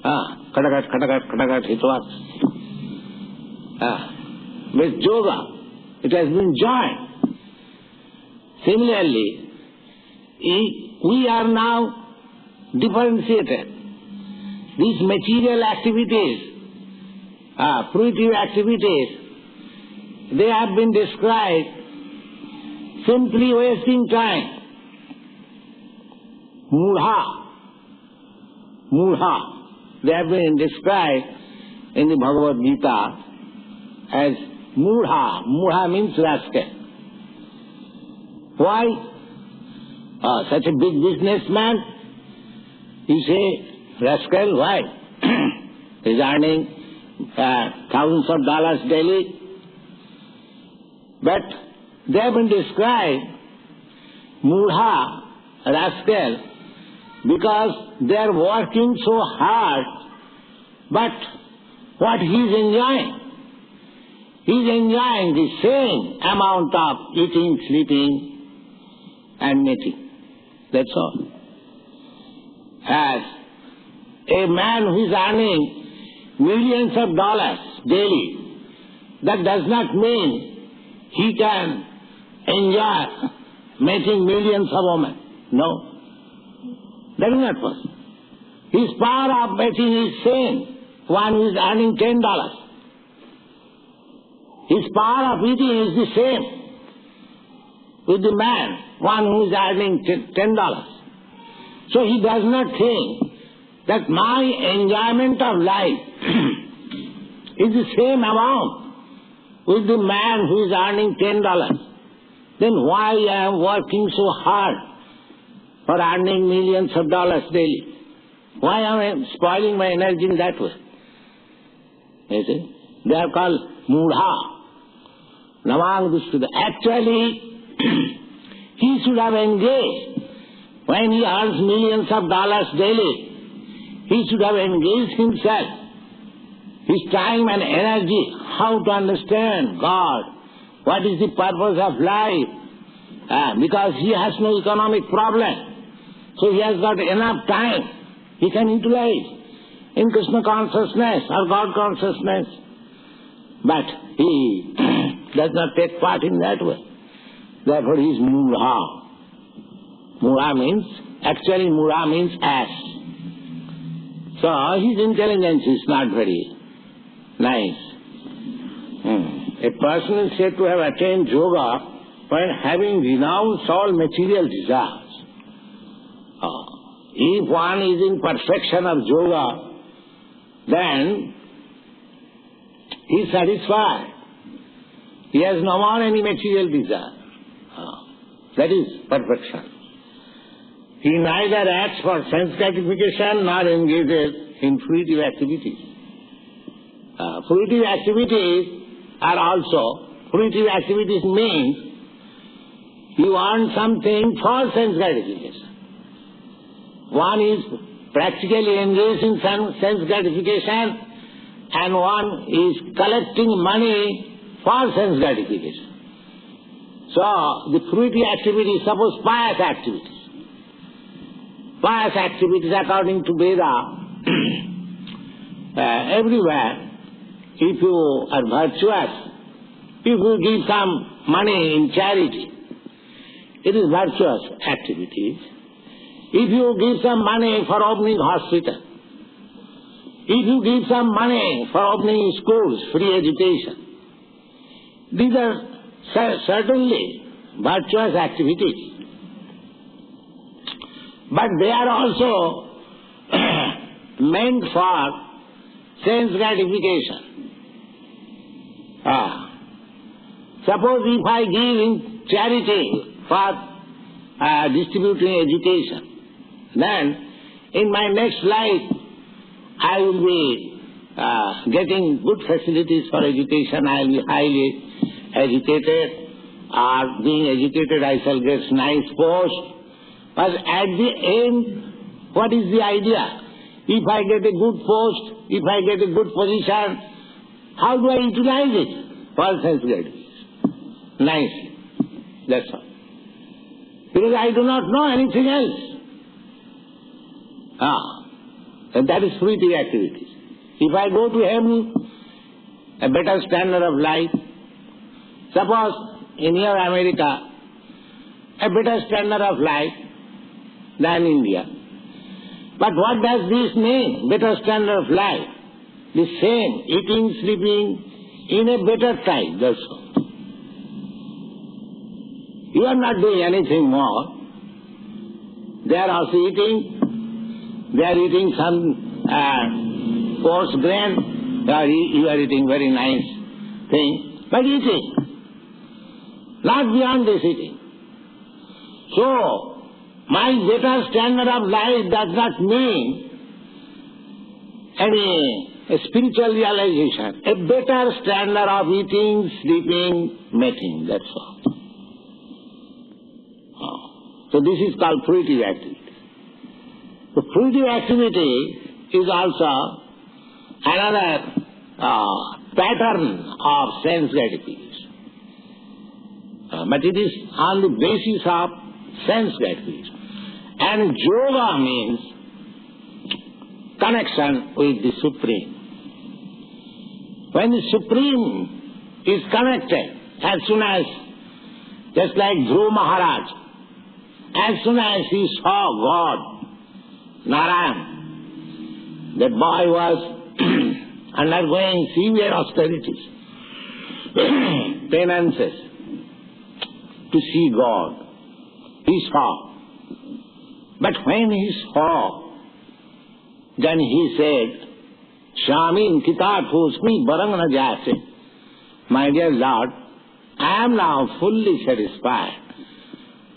Katakat, it was. With yoga, it has been joined. Similarly, we are now differentiated. These material activities, fruitive activities, they have been described simply wasting time. Mudha. They have been described in the Bhagavad-gītā as mudha. Mudha means rascal. Why? Such a big businessman, you say, rascal, why? He's earning thousands of dollars daily. But they have been described, mudha, rascal, because they are working so hard, but what he is enjoying? He is enjoying the same amount of eating, sleeping, and mating. That's all. As a man who is earning millions of dollars daily, that does not mean he can enjoy mating millions of women. No. That is not possible. His power of mating is same, one who is earning $10. His power of eating is the same with the man, one who is earning $10. So he does not think that my enjoyment of life is the same amount with the man who is earning $10. Then why I am working so hard for earning millions of dollars daily? Why am I spoiling my energy in that way? You see? They are called mudha. Actually, he should have engaged. When he earns millions of dollars daily, he should have engaged himself, his time and energy, how to understand God, what is the purpose of life, because he has no economic problem. So he has got enough time he can utilize in Krishna consciousness or God consciousness. But he does not take part in that way. Therefore he is mudha. Mudha means ass. So his intelligence is not very nice. A person is said to have attained yoga when having renounced all material desires. If one is in perfection of yoga, then he is satisfied. He has no more any material desire. That is perfection. He neither acts for sense gratification nor engages in fruitive activities. Fruitive activities means you want something for sense gratification. One is practically engaged in sense gratification and one is collecting money for sense gratification. So the fruitive activities, suppose pious activities. Pious activities according to Veda, everywhere, if you are virtuous, if you give some money in charity, it is virtuous activities. If you give some money for opening hospital, if you give some money for opening schools, free education, these are certainly virtuous activities. But they are also meant for sense gratification. Suppose if I give in charity for distributing education, then in my next life I will be getting good facilities for education, I will be highly educated, or being educated I shall get nice post. But at the end, what is the idea? If I get a good post, if I get a good position, how do I utilize it? For sense gratification. Nicely. That's all. Because I do not know anything else. And that is fruitive activities. If I go to heaven, a better standard of life, suppose in your America, a better standard of life than India. But what does this mean, better standard of life? The same, eating, sleeping, in a better time, that's all. You are not doing anything more. They are also eating. They are eating some coarse grain. You are eating very nice thing. But eating. Not beyond this eating. So, my better standard of life does not mean any spiritual realization. A better standard of eating, sleeping, mating, that's all. So this is called fruitive activity. The fruitive activity is also another pattern of sense gratification. But it is on the basis of sense gratification. And yoga means connection with the Supreme. When the Supreme is connected, as soon as, just like Dhruva Maharaj, as soon as he saw God, Narayan, that boy was undergoing severe austerities, penances, to see God. He saw. But when he saw, then he said, Shamin Kitatosmi Barangana Jase, my dear Lord, I am now fully satisfied.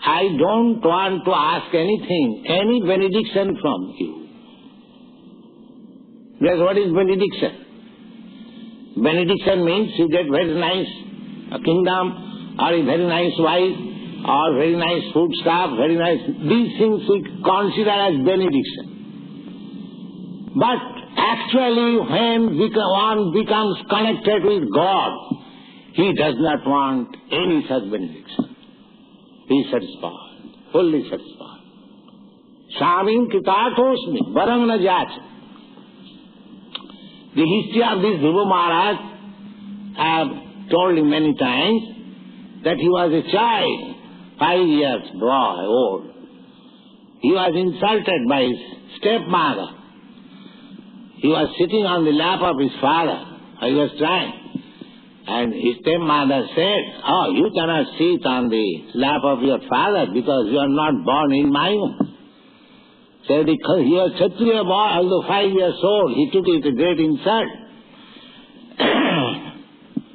I don't want to ask anything, any benediction from you. That's what is benediction. Benediction means you get very nice kingdom, or a very nice wife, or very nice food stuff, very nice. These things we consider as benediction. But actually when one becomes connected with God, he does not want any such benediction. He is satisfied, fully satisfied. Shamin Kitatosmi, Barang na Jach. The history of this Dhruva Maharaj, I have told him many times, that he was a child, 5 years boy, old. He was insulted by his stepmother. He was sitting on the lap of his father. He was trying. And his stepmother said, oh, you cannot sit on the lap of your father because you are not born in my womb. So he was a Kshatriya boy, although 5 years old, he took it a great insult.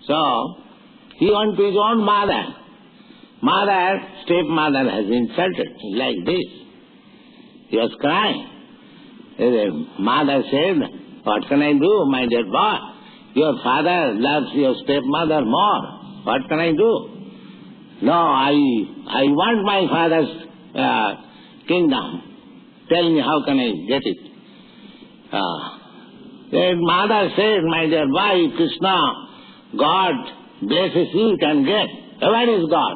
So, he went to his own mother. Stepmother has insulted him like this. He was crying. His mother said, what can I do, my dear boy? Your father loves your stepmother more. What can I do? No, I want my father's kingdom. Tell me, how can I get it? The mother said, my dear boy, Krishna, God blesses you, can get. Where is God?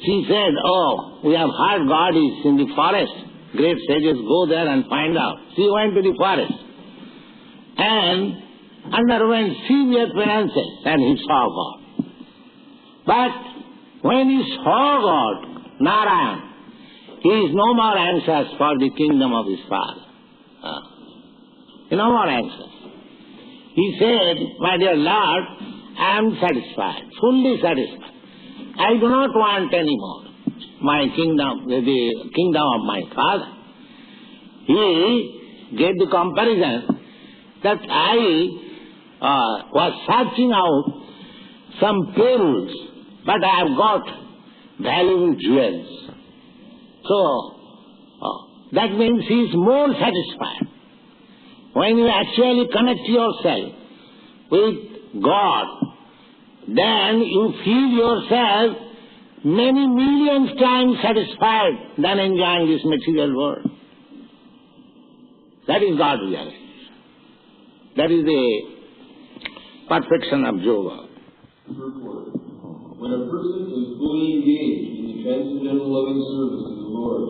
She said, oh, we have heard God is in the forest. Great sages go there and find out. She went to the forest and underwent severe penances, and he saw God. But when he saw God, Narayan, he is no more anxious for the kingdom of his father. He is no more anxious. He said, my dear Lord, I am satisfied, fully satisfied. I do not want any more my kingdom, the kingdom of my father. He gave the comparison that I was searching out some pearls, but I have got valuable jewels. So, that means he is more satisfied. When you actually connect yourself with God, then you feel yourself many millions times satisfied than enjoying this material world. That is God realization. That is the perfection of yoga. When a person is fully engaged in the transcendental loving service of the Lord,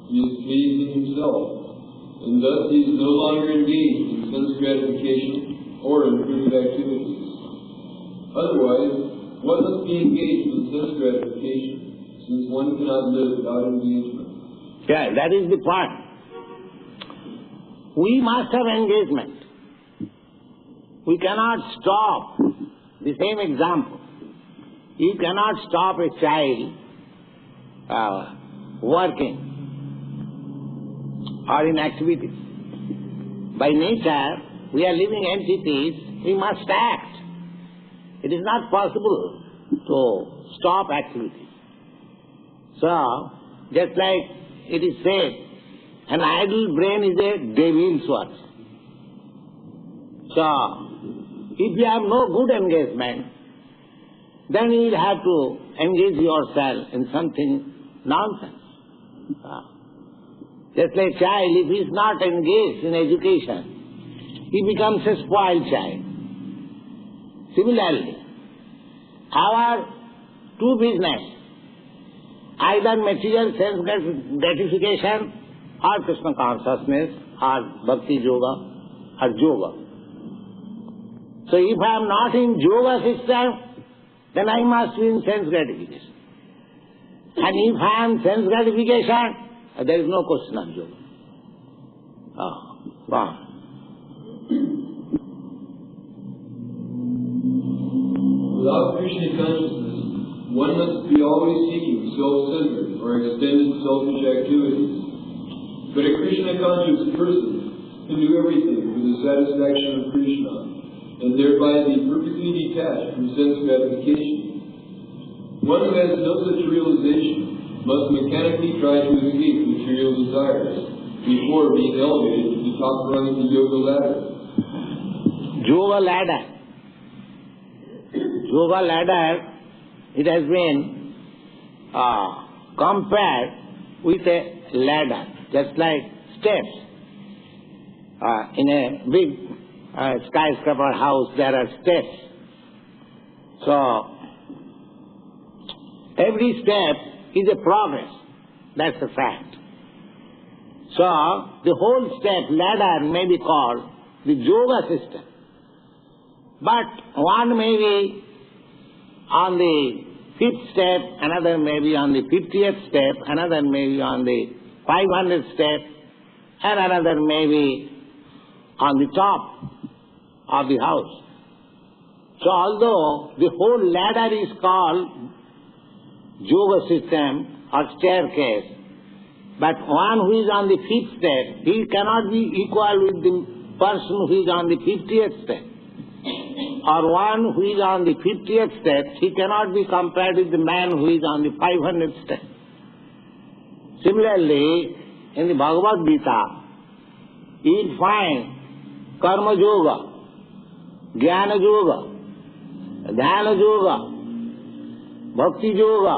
he is bathed in himself and thus he is no longer engaged in sense gratification or in primitive activities. Otherwise, one must be engaged in sense gratification, since one cannot live without engagement. Yeah, that is the point. We must have engagement. We cannot stop. The same example. You cannot stop a child working or in activities. By nature, we are living entities, we must act. It is not possible to stop activities. So, just like it is said, an idle brain is a devil's work. So, if you have no good engagement, then you will have to engage yourself in something nonsense. Just like a child, if he is not engaged in education, he becomes a spoiled child. Similarly, our two business, either material sense gratification or Krishna consciousness or bhakti yoga or yoga. So if I am not in yoga system, then I must be in sense gratification. And if I am sense gratification, there is no question of yoga. Go on. Without Krishna consciousness, one must be always seeking self-centered or extended selfish activities. But a Krishna-conscious person can do everything for the satisfaction of Krishna, and thereby be perfectly detached from sense gratification. One who has no such realization must mechanically try to escape material desires before being elevated to the top rung of the yoga ladder. Yoga ladder. Yoga ladder, it has been compared with a ladder, just like steps. In a big skyscraper house, there are steps. So, every step is a progress. That's a fact. So, the whole step ladder may be called the yoga system. But one may be on the 5th step, another may be on the 50th step, another may be on the 500th step, and another may be on the top of the house. So although the whole ladder is called yoga system or staircase, but one who is on the 5th step, he cannot be equal with the person who is on the 50th step. Or one who is on the 50th step, he cannot be compared with the man who is on the 500th step. Similarly, in the Bhagavad-gītā, you will find karma yoga, jnana yoga, dhyana yoga, bhakti yoga.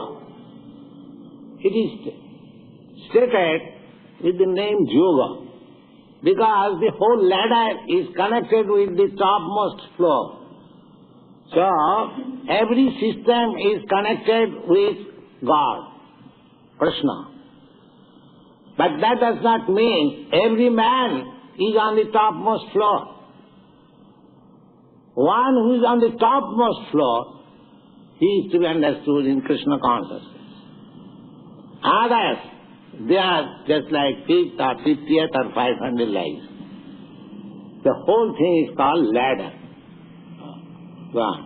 It is stated with the name yoga because the whole ladder is connected with the topmost floor. So, every system is connected with God, Krishna. But that does not mean every man is on the topmost floor. One who is on the topmost floor, he is to be understood in Krishna consciousness. Others, they are just like 5th or 50th or 500 lives. The whole thing is called ladder. Go on.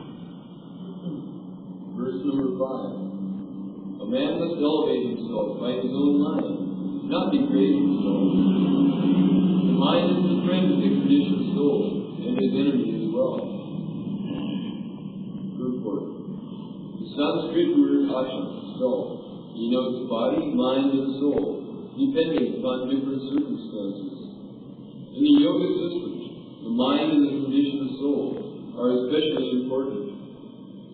Verse number 5. A man must elevate himself by his own mind, not degrade himself. The mind is the friend of the conditioned soul, and his enemy as well. Purport. The Sanskrit word ashrams itself denotes body, mind, and soul, depending upon different circumstances. In the yoga system, the mind and the conditioned soul are especially important.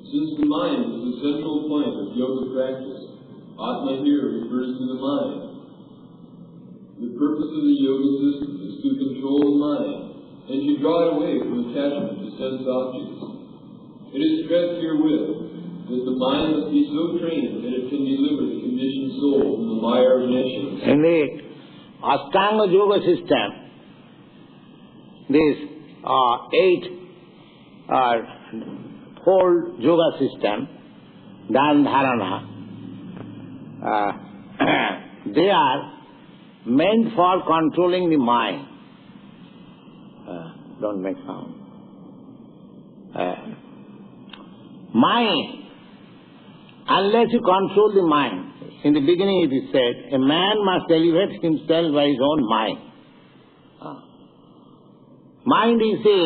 Since the mind is the central point of yoga practice, Atma here refers to the mind. The purpose of the yoga system is to control the mind and to draw it away from attachment to sense objects. It is stressed herewith that the mind must be so trained that it can deliver the conditioned soul from the mire of nescience. Indeed, Ashtanga Yoga system, this eightfold yoga system, Dhan Dharana, they are meant for controlling the mind. Don't make sound. Mind, unless you control the mind, in the beginning it is said, a man must elevate himself by his own mind. Mind is a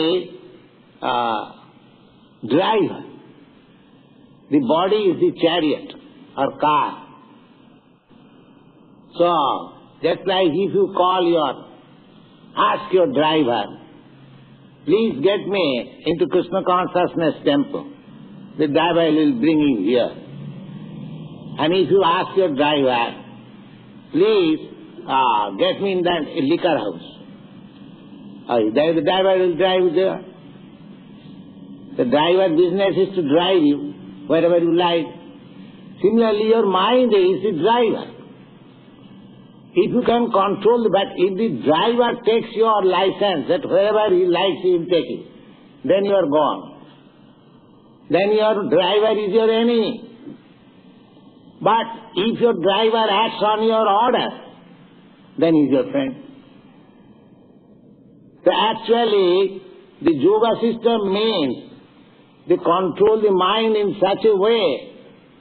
driver. The body is the chariot or car. So, just like if you ask your driver, please get me into Krishna Consciousness temple, the driver will bring you here. And if you ask your driver, please get me in that liquor house, the driver will drive you there. The driver's business is to drive you wherever you like. Similarly, your mind is the driver. If you can control, but if the driver takes your license, that wherever he likes he will take it, then you are gone. Then your driver is your enemy. But if your driver acts on your order, then he is your friend. So actually, the yoga system means to control the mind in such a way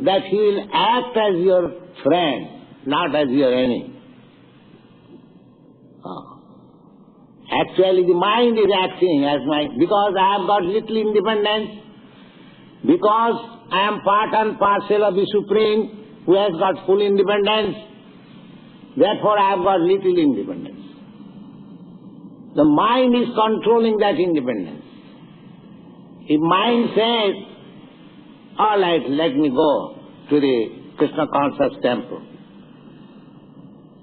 that he will act as your friend, not as your enemy. Actually, the mind is acting as because I have got little independence, because I am part and parcel of the Supreme who has got full independence, therefore I have got little independence. The mind is controlling that independence. If mind says, all right, let me go to the Krishna Consciousness temple,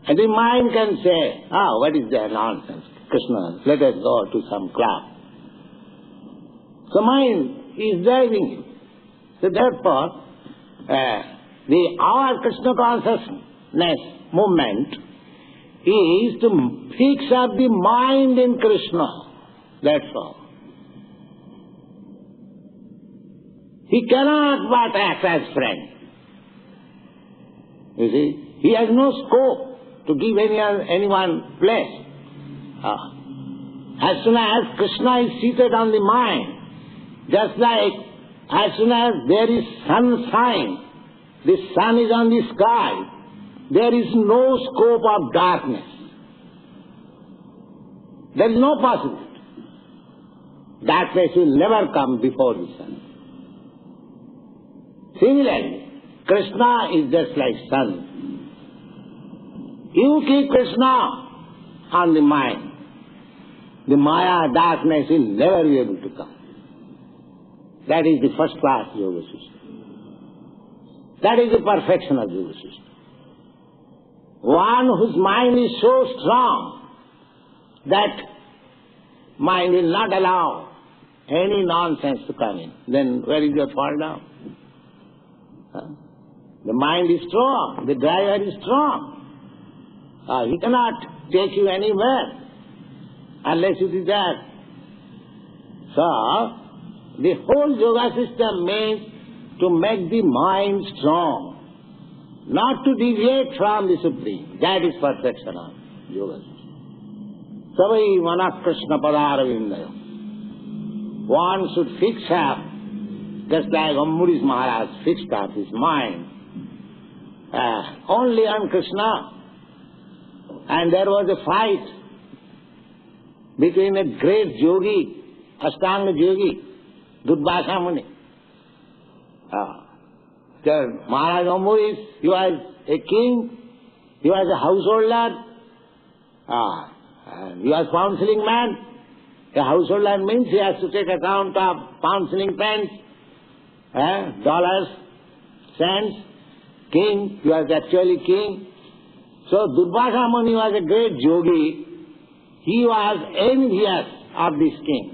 and the mind can say, what is that nonsense? Krishna, let us go to some club. So mind is driving him. So therefore, our Krishna Consciousness movement is to fix up the mind in Krishna. That's all. He cannot but act as friend. You see, he has no scope to give anyone place. As soon as Krishna is seated on the mind, just like as soon as there is sunshine, the sun is on the sky, there is no scope of darkness. There is no possibility. Darkness will never come before the sun. Similarly, Krishna is just like sun. You keep Krishna on the mind, the Maya darkness will never be able to come. That is the first class yoga system. That is the perfection of yoga system. One whose mind is so strong that mind will not allow any nonsense to come in. Then where is your fall down? The mind is strong, the driver is strong. He cannot take you anywhere unless you do that. So, the whole yoga system means to make the mind strong, not to deviate from the Supreme. That is perfection of yoga system. Savai mana Krishna padaravindayo. One should fix up, just like Ambarish Maharaj fixed up his mind only on Krishna. And there was a fight between a great yogi, Ashtanga yogi, Durvasa Muni. Maharaj Ambarish, he was a king, he was a householder, he was counseling man. A householder means he has to take account of counseling pence, dollars, cents. King, he was actually king. So Durvasa Muni was a great yogi. He was envious of this king.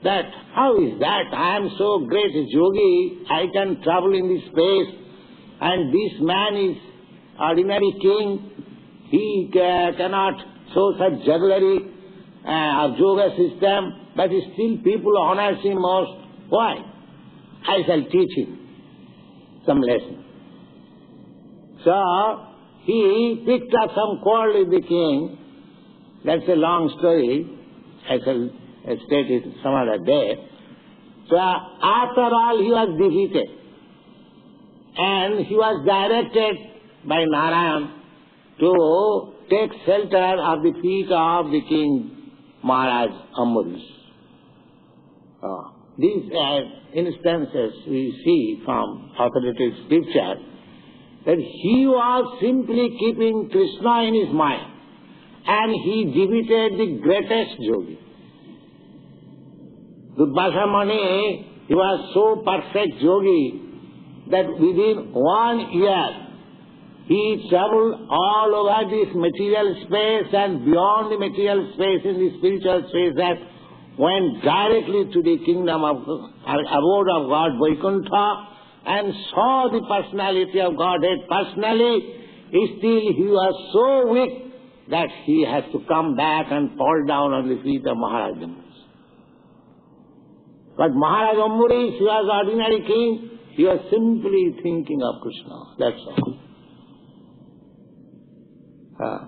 That, how is that? I am so great a yogi, I can travel in this space, and this man is ordinary king. he cannot show such jugglery of yoga system, but still people honor him most. Why? I shall teach him some lesson. So, he picked up some quarrel with the king. That's a long story. I shall state it some other day. So, after all, he was defeated. And he was directed by Narayan to take shelter of the feet of the King Maharaj Ambarish. These instances we see from authoritative scripture that he was simply keeping Krishna in his mind, and he defeated the greatest yogi. Durvasa Muni, he was so perfect yogi that within 1 year he traveled all over this material space and beyond the material space in the spiritual space, that went directly to the kingdom of abode of God, Vaikuntha, and saw the personality of Godhead personally. Still he was so weak that he has to come back and fall down on the feet of Maharaj Ambarish. But Maharaj Ambarish, he was ordinary king, he was simply thinking of Krishna, that's all.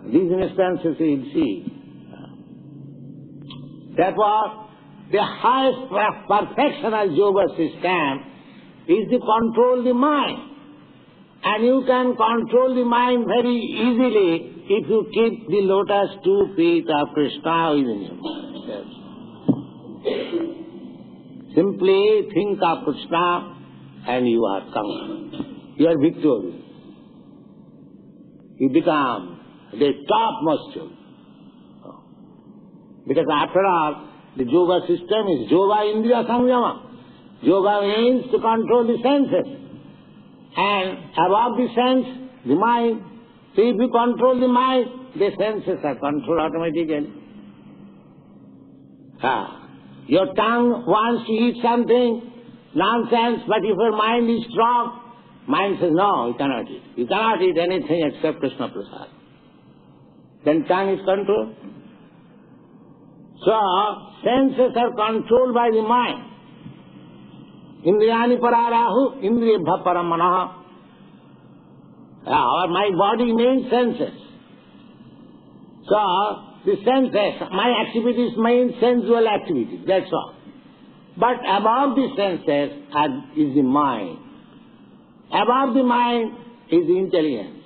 These instances we will see. Therefore, the highest perfection of yoga system is to control the mind. And you can control the mind very easily if you keep the lotus 2 feet of Krishna within you. Yes. Simply think of Krishna and you are conquered. You are victorious. You become the topmost yogi. Because after all, the yoga system is yoga indriya samyama. Yoga means to control the senses. And above the sense, the mind. So if you control the mind, the senses are controlled automatically. Your tongue wants to eat something, nonsense, but if your mind is strong, mind says, no, you cannot eat. You cannot eat anything except Krishna Prasad. Then tongue is controlled. So, senses are controlled by the mind. Indriyani pararahu, indriyabha paramanaha. My body means senses. So, the senses, my activities mean sensual activities, that's all. But above the senses is the mind. Above the mind is the intelligence.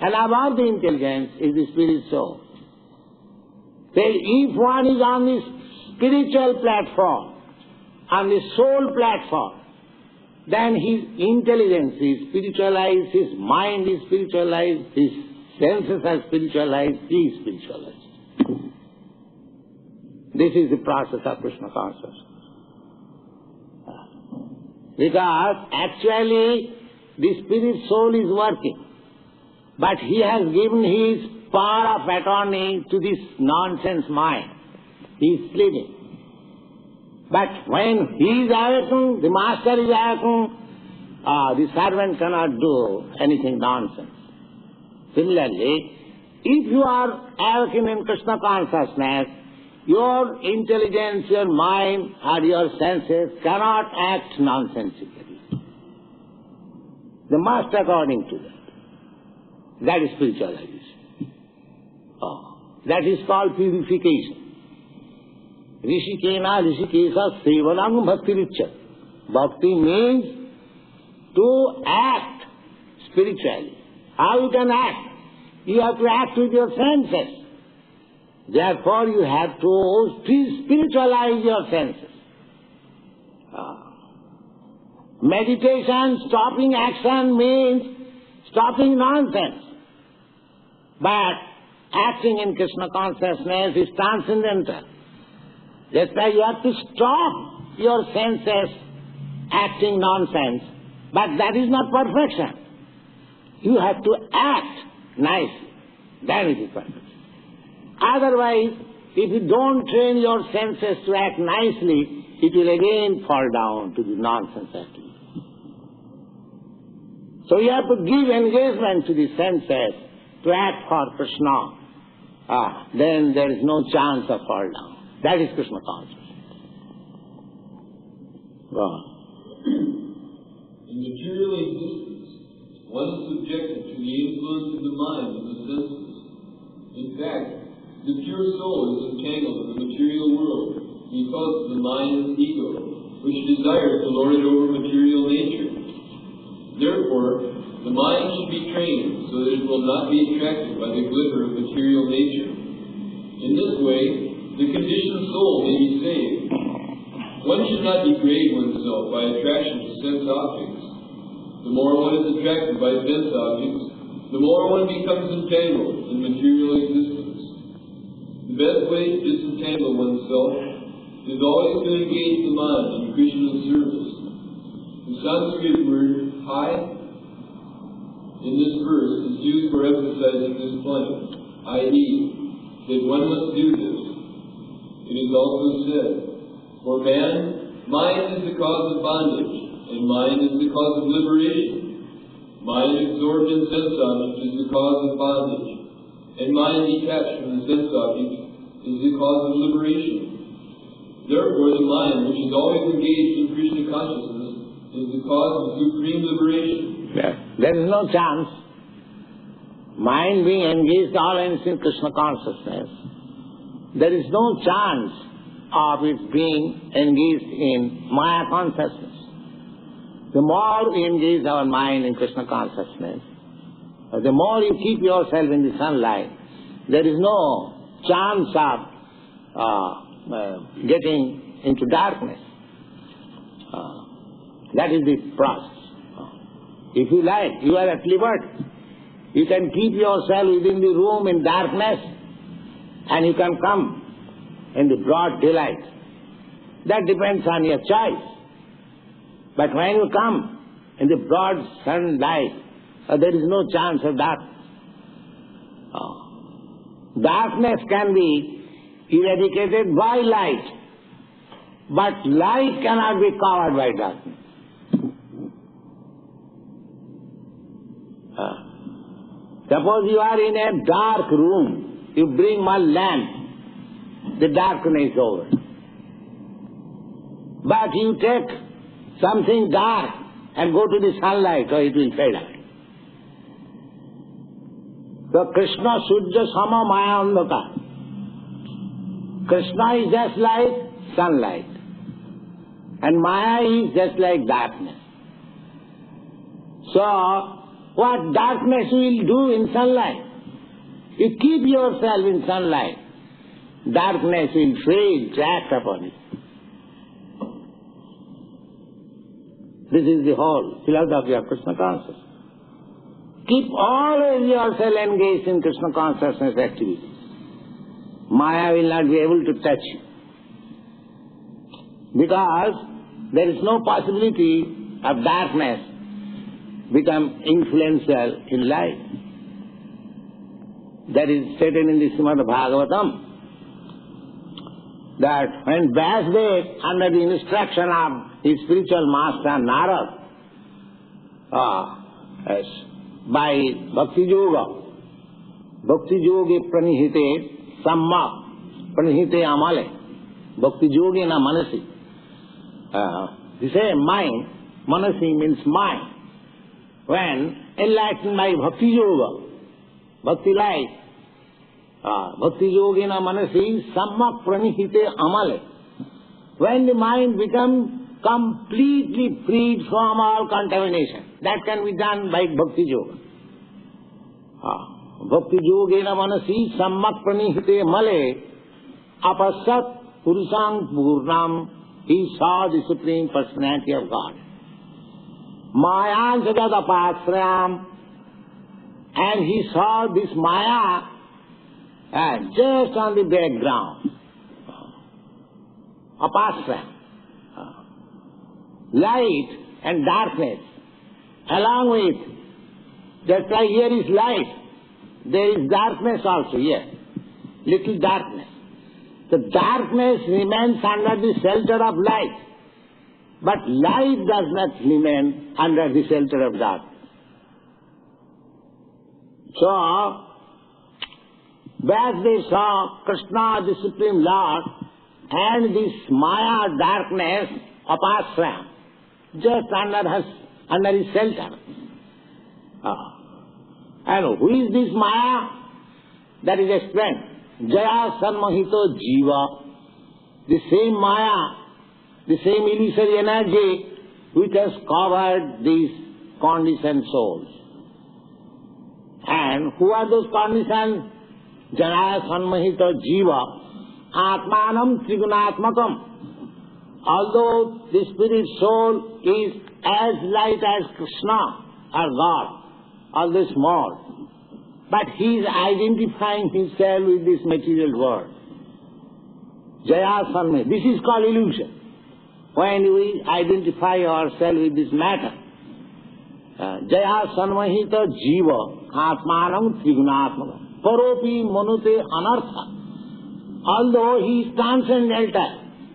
And above the intelligence is the spirit soul. So if one is on the spiritual platform, on the soul platform, then his intelligence is spiritualized, his mind is spiritualized, his senses are spiritualized, he is spiritualized. This is the process of Krishna consciousness. Because actually the spirit soul is working, but he has given his power of attorney to this nonsense mind. He is sleeping. But when he is awakened, the master is awakened, the servant cannot do anything nonsense. Similarly, if you are awakened in Krishna consciousness, your intelligence, your mind, or your senses cannot act nonsensically. They must according to that. That is spiritualization. That is called purification. ॠषिकेनाधिशिकेशः सेवनं भक्तिरुच्यते. Bhakti means to act spiritually. How you can act? You have to act with your senses. Therefore you have to spiritualize your senses. Meditation, stopping action means stopping nonsense. But acting in Krishna consciousness is transcendental. That's why you have to stop your senses acting nonsense. But that is not perfection. You have to act nicely. Then it is perfection. Otherwise, if you don't train your senses to act nicely, it will again fall down to the nonsense activity. So you have to give engagement to the senses to act for Krishna, then there is no chance of fall down. That is Krishna consciousness. Go on. In material existence, one is subjected to the influence of the mind and the senses. In fact, the pure soul is entangled in the material world because of the mind's ego, which desires to lord it over material nature. Therefore, the mind should be trained so that it will not be attracted by the glitter of material nature. In this way, the conditioned soul may be saved. One should not degrade oneself by attraction to sense objects. The more one is attracted by sense objects, the more one becomes entangled in material existence. The best way to disentangle oneself is always to engage the mind in Krishna's service. The Sanskrit word Hare in this verse is used for emphasizing this point, i.e., that one must do this. It is also said, for man, mind is the cause of bondage, and mind is the cause of liberation. Mind absorbed in sense object is the cause of bondage, and mind detached from the sense object is the cause of liberation. Therefore, the mind, which is always engaged in Krishna consciousness, is the cause of supreme liberation. Yes. There is no chance. Mind being engaged always in Krishna consciousness, there is no chance of it being engaged in Maya consciousness. The more we engage our mind in Krishna consciousness, the more you keep yourself in the sunlight, there is no chance of getting into darkness. That is the process. If you like, you are at liberty. You can keep yourself within the room in darkness, and you can come in the broad daylight. That depends on your choice. But when you come in the broad sunlight, there is no chance of darkness. Darkness can be eradicated by light, but light cannot be covered by darkness. Suppose you are in a dark room, you bring one lamp, the darkness is over. But you take something dark and go to the sunlight, so it will fade out. So Krishna Sujja Sama Maya Andhaka. Krishna is just like sunlight, and Maya is just like darkness. So, what darkness will do in sunlight? You keep yourself in sunlight, darkness will fade, act upon it. This is the whole philosophy of Krishna consciousness. Keep always yourself engaged in Krishna consciousness activities. Maya will not be able to touch you, because there is no possibility of darkness become influential in life. That is stated in the ЩrīmadBhāgavatam, that when Vyāsadeva, under the instruction of his spiritual master Narad, by Bhakti Yoga Pranihite Samma Pranihite Amale, Bhakti Yoga na Manasi. The same mind, Manasi means mind. When enlightened by Bhakti Yoga, Bhakti life, Bhakti Yogena Manasi Sammak Pranihite Amale. When the mind becomes completely freed from all contamination, that can be done by Bhakti Yoga. Bhakti Yogena Manasi Sammak Pranihite Male Apasat Purusang Purnam. He saw the Supreme Personality of God. Maya Jagadapasram, and he saw this Maya just on the background. Apasram. Light and darkness. Along with, just like here is light, there is darkness also here. Little darkness. The darkness remains under the shelter of light. But light does not remain under the shelter of darkness. So, where they saw Krishna, the Supreme Lord, and this Maya darkness of ashram, just under his shelter. And who is this Maya? That is explained. Jaya Sanmahito Jiva. The same Maya, the same illusory energy which has covered these conditioned souls. And who are those conditioned? Jaya Sanmahito Jiva. Atmanam Trigunatmakam. Although the spirit soul is as light as Krishna or God, although small, but he is identifying himself with this material world. Jaya Sanmahita. This is called illusion. When we identify ourselves with this matter. Jaya Sanmahita Jiva Atmanam Trigunatmakam. Paropi Manute Anartha. Although he is transcendental,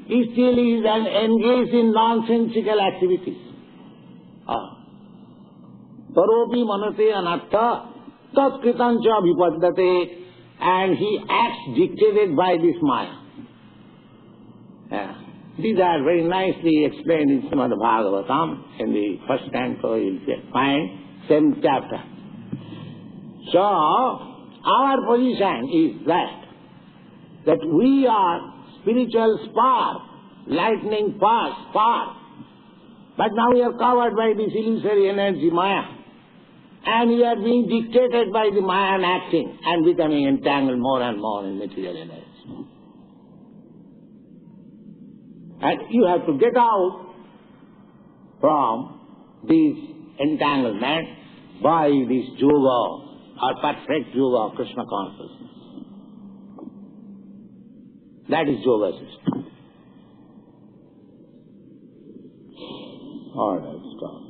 he still is engaged in nonsensical activities. Paropi Manute Anartha Tat Kritancha Vipaddate, and he acts dictated by this Maya. These are very nicely explained in ЩrīmadBhāgavatam in the first canto. You will find 7th chapter. So our position is that we are spiritual spark, lightning spark, but now we are covered by this illusory energy Maya, and we are being dictated by the Maya and acting and becoming entangled more and more in material energy. And you have to get out from this entanglement by this yoga or perfect yoga of Krishna consciousness. That is yoga system. All right, stop.